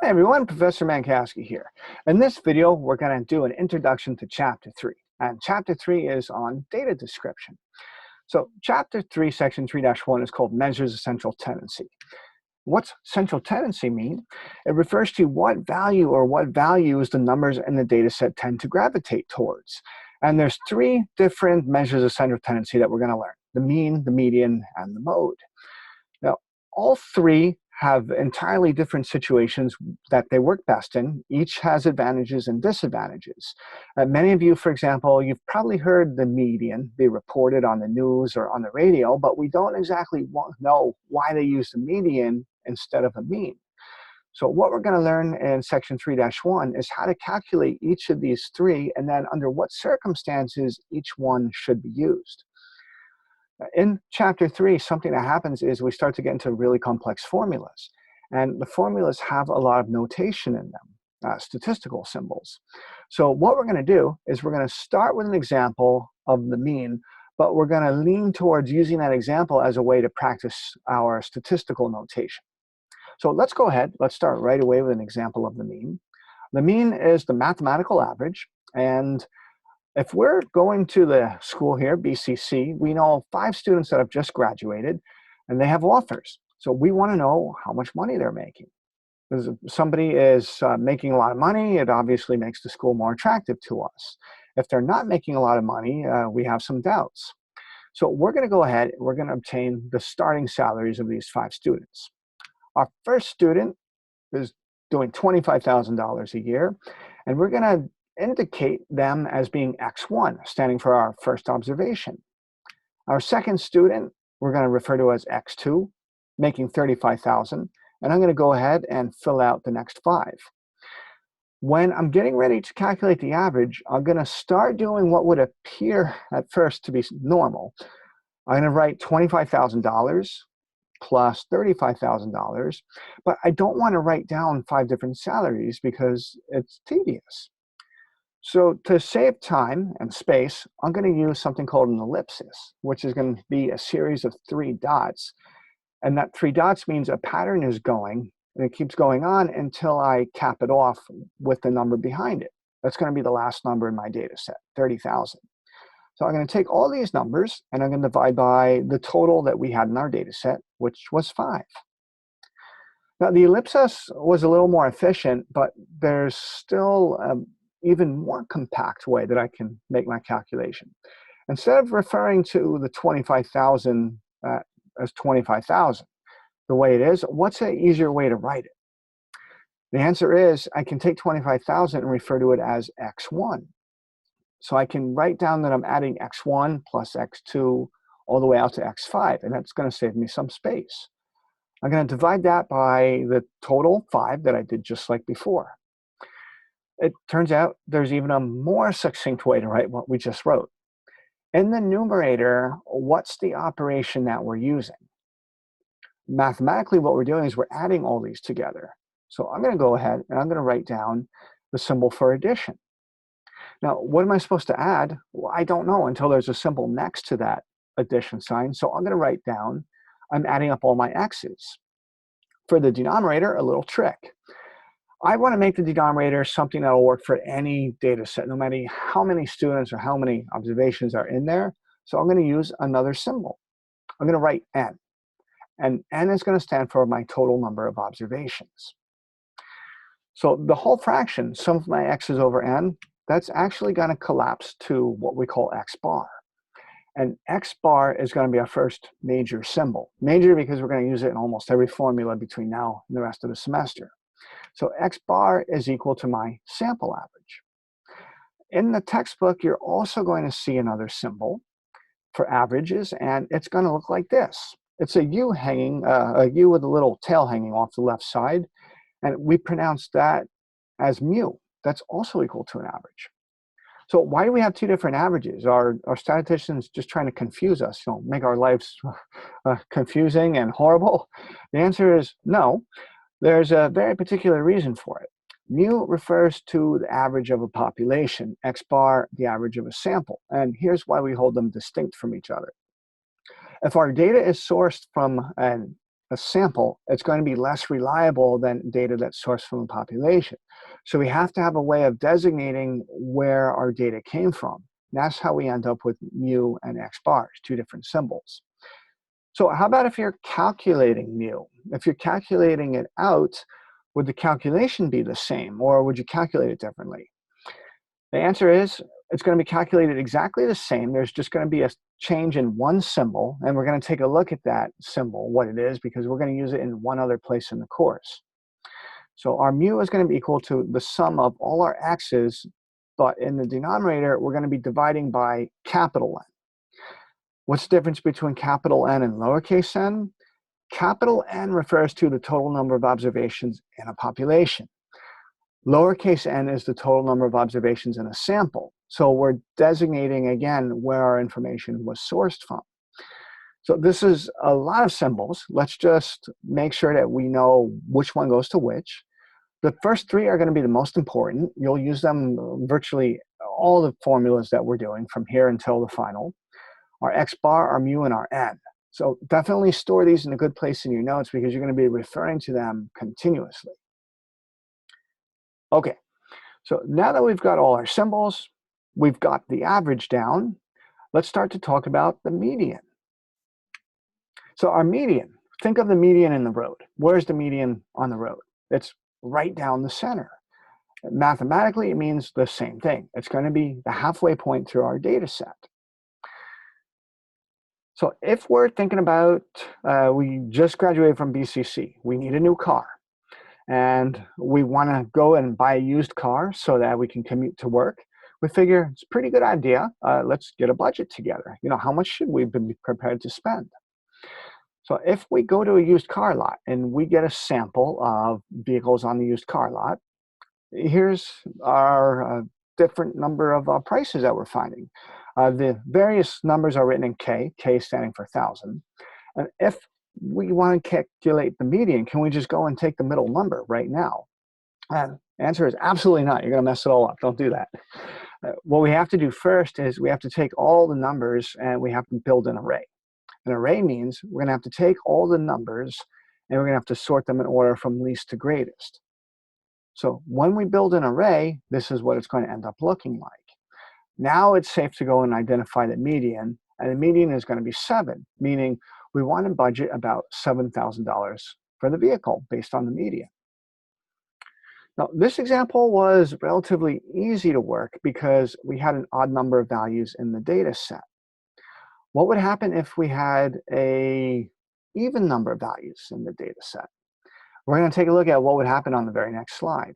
Hi everyone, Professor Mankowski here. In this video, we're going to do an introduction to Chapter 3. And Chapter 3 is on data description. So Chapter 3, Section 3-1 is called Measures of Central Tendency. What's central tendency mean? It refers to what value or what values the numbers in the data set tend to gravitate towards. And there's three different measures of central tendency that we're going to learn: the mean, the median, and the mode. Now, all three have entirely different situations that they work best in. Each has advantages and disadvantages. Many of you, for example, you've probably heard the median be reported on the news or on the radio, but we don't exactly know why they use the median instead of a mean. So what we're going to learn in Section 3-1 is how to calculate each of these three and then under what circumstances each one should be used. In Chapter 3, something that happens is we start to get into really complex formulas. And the formulas have a lot of notation in them, statistical symbols. So what we're going to do is we're going to start with an example of the mean, but we're going to lean towards using that example as a way to practice our statistical notation. So let's go ahead. Let's start right away with an example of the mean. The mean is the mathematical average, and if we're going to the school here, BCC, we know 5 students that have just graduated and they have offers. So we want to know how much money they're making. If somebody is making a lot of money, it obviously makes the school more attractive to us. If they're not making a lot of money, we have some doubts. So we're going to go ahead, we're going to obtain the starting salaries of these 5 students. Our first student is doing $25,000 a year, and we're going to indicate them as being X1, standing for our first observation. Our second student, we're going to refer to as X2, making $35,000, and I'm going to go ahead and fill out the next 5. When I'm getting ready to calculate the average, I'm going to start doing what would appear at first to be normal. I'm going to write $25,000 plus $35,000, but I don't want to write down 5 different salaries because it's tedious. So to save time and space, I'm going to use something called an ellipsis, which is going to be a series of 3 dots. And that 3 dots means a pattern is going, and it keeps going on until I cap it off with the number behind it. That's going to be the last number in my data set, 30,000. So I'm going to take all these numbers, and I'm going to divide by the total that we had in our data set, which was 5. Now, the ellipsis was a little more efficient, but there's still even more compact way that I can make my calculation. Instead of referring to the 25,000 as 25,000, the way it is, what's an easier way to write it? The answer is I can take 25,000 and refer to it as X1. So I can write down that I'm adding X1 plus X2 all the way out to X5, and that's going to save me some space. I'm going to divide that by the total 5 that I did just like before. It turns out there's even a more succinct way to write what we just wrote. In the numerator, what's the operation that we're using? Mathematically, what we're doing is we're adding all these together. So I'm going to go ahead and I'm going to write down the symbol for addition. Now, what am I supposed to add? Well, I don't know until there's a symbol next to that addition sign. So I'm going to write down, I'm adding up all my x's. For the denominator, a little trick. I want to make the denominator something that will work for any data set, no matter how many students or how many observations are in there. So I'm going to use another symbol. I'm going to write n. And n is going to stand for my total number of observations. So the whole fraction, sum of my x's over n, that's actually going to collapse to what we call x bar. And x bar is going to be our first major symbol. Major because we're going to use it in almost every formula between now and the rest of the semester. So x bar is equal to my sample average. In the textbook, you're also going to see another symbol for averages, and it's going to look like this. It's a U hanging, a U with a little tail hanging off the left side, and we pronounce that as mu. That's also equal to an average. So why do we have 2 different averages? Are statisticians just trying to confuse us, make our lives confusing and horrible? The answer is no. There's a very particular reason for it. Mu refers to the average of a population, x bar the average of a sample, and here's why we hold them distinct from each other. If our data is sourced from an a sample, it's going to be less reliable than data that's sourced from a population. So we have to have a way of designating where our data came from. That's how we end up with mu and x bars, two different symbols. So how about if you're calculating mu? If you're calculating it out, would the calculation be the same, or would you calculate it differently? The answer is it's going to be calculated exactly the same. There's just going to be a change in one symbol, and we're going to take a look at that symbol, what it is, because we're going to use it in one other place in the course. So our mu is going to be equal to the sum of all our x's, but in the denominator, we're going to be dividing by capital N. What's the difference between capital N and lowercase n? Capital N refers to the total number of observations in a population. Lowercase n is the total number of observations in a sample. So we're designating, again, where our information was sourced from. So this is a lot of symbols. Let's just make sure that we know which one goes to which. The first three are going to be the most important. You'll use them virtually all the formulas that we're doing from here until the final. Our x bar, our mu, and our n. So definitely store these in a good place in your notes because you're going to be referring to them continuously. Okay, so now that we've got all our symbols, we've got the average down, let's start to talk about the median. So our median, think of the median in the road. Where's the median on the road? It's right down the center. Mathematically, it means the same thing. It's going to be the halfway point through our data set. So if we're thinking about, we just graduated from BCC, we need a new car. And we want to go and buy a used car so that we can commute to work. We figure it's a pretty good idea. Let's get a budget together. You know, how much should we be prepared to spend? So if we go to a used car lot and we get a sample of vehicles on the used car lot, here's our different number of prices that we're finding. The various numbers are written in K, K standing for 1,000. And if we want to calculate the median, can we just go and take the middle number right now? And the answer is absolutely not. You're going to mess it all up. Don't do that. What we have to do first is we have to take all the numbers and we have to build an array. An array means we're going to have to take all the numbers and we're going to have to sort them in order from least to greatest. So when we build an array, this is what it's going to end up looking like. Now it's safe to go and identify the median, and the median is going to be 7, meaning we want to budget about $7,000 for the vehicle based on the median. Now, this example was relatively easy to work because we had an odd number of values in the data set. What would happen if we had an even number of values in the data set? We're going to take a look at what would happen on the very next slide.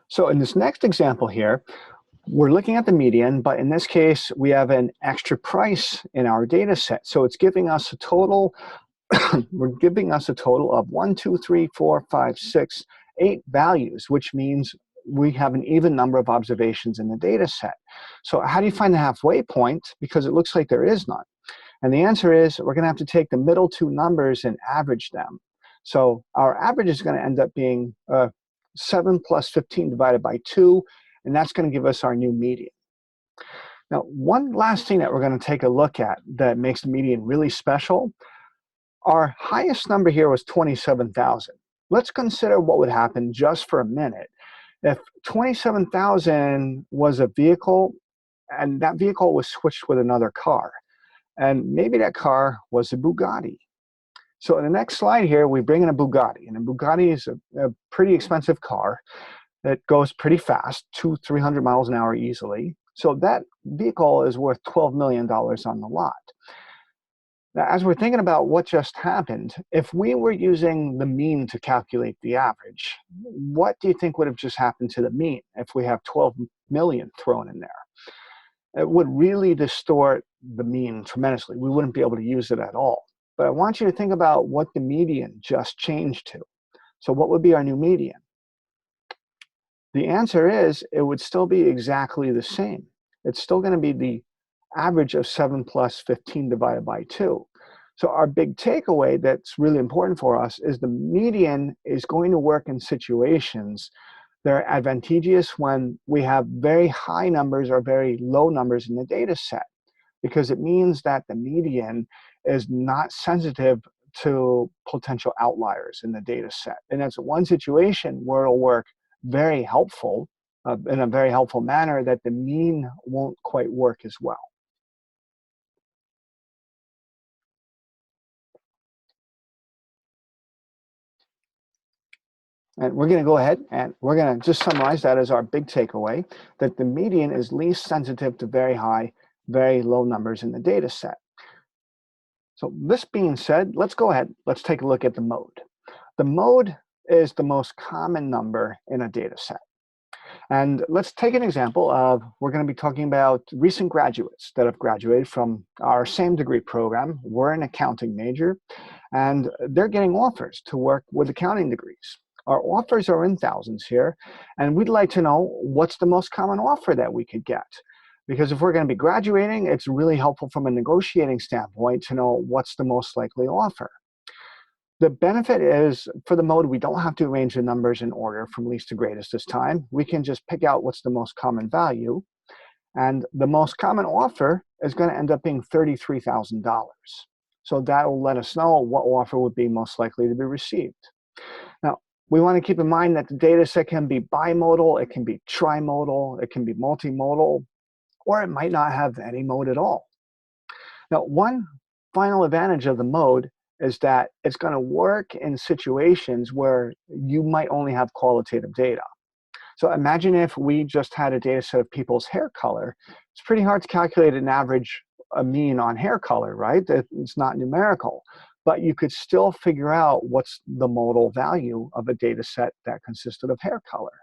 So in this next example here, we're looking at the median, but in this case, we have an extra price in our data set. So it's giving us a total, we're giving us a total of 1, 2, 3, 4, 5, 6, 8 values, which means we have an even number of observations in the data set. So how do you find the halfway point? Because it looks like there is none. And the answer is we're going to have to take the middle two numbers and average them. So our average is going to end up being 7 plus 15 divided by 2, and that's going to give us our new median. Now, one last thing that we're going to take a look at that makes the median really special, our highest number here was 27,000. Let's consider what would happen just for a minute if 27,000 was a vehicle and that vehicle was switched with another car. And maybe that car was a Bugatti. So in the next slide here, we bring in a Bugatti. And a Bugatti is a pretty expensive car that goes pretty fast, 200-300 miles an hour easily. So that vehicle is worth $12 million on the lot. Now, as we're thinking about what just happened, if we were using the mean to calculate the average, what do you think would have just happened to the mean if we have 12 million thrown in there? It would really distort the mean tremendously. We wouldn't be able to use it at all. But I want you to think about what the median just changed to. So what would be our new median? The answer is it would still be exactly the same. It's still going to be the average of 7 plus 15 divided by 2. So our big takeaway that's really important for us is the median is going to work in situations that are advantageous when we have very high numbers or very low numbers in the data set. because it means that the median is not sensitive to potential outliers in the data set. And that's one situation where it'll work very helpful, in a very helpful manner, that the mean won't quite work as well. And we're going to go ahead and we're going to just summarize that as our big takeaway, that the median is least sensitive to very high, very low numbers in the data set. So this being said, let's go ahead, let's take a look at the mode. The mode is the most common number in a data set. And let's take an example of, we're going to be talking about recent graduates that have graduated from our same degree program. We're an accounting major, and they're getting offers to work with accounting degrees. Our offers are in thousands here, and we'd like to know what's the most common offer that we could get. Because if we're going to be graduating, it's really helpful from a negotiating standpoint to know what's the most likely offer. The benefit is, for the mode, we don't have to arrange the numbers in order from least to greatest this time. We can just pick out what's the most common value, and the most common offer is going to end up being $33,000. So that will let us know what offer would be most likely to be received. Now, we want to keep in mind that the data set can be bimodal, it can be trimodal, it can be multimodal, or it might not have any mode at all. Now, one final advantage of the mode is that it's going to work in situations where you might only have qualitative data. So imagine if we just had a data set of people's hair color. It's pretty hard to calculate an average, a mean on hair color, right? It's not numerical. But you could still figure out what's the modal value of a data set that consisted of hair color.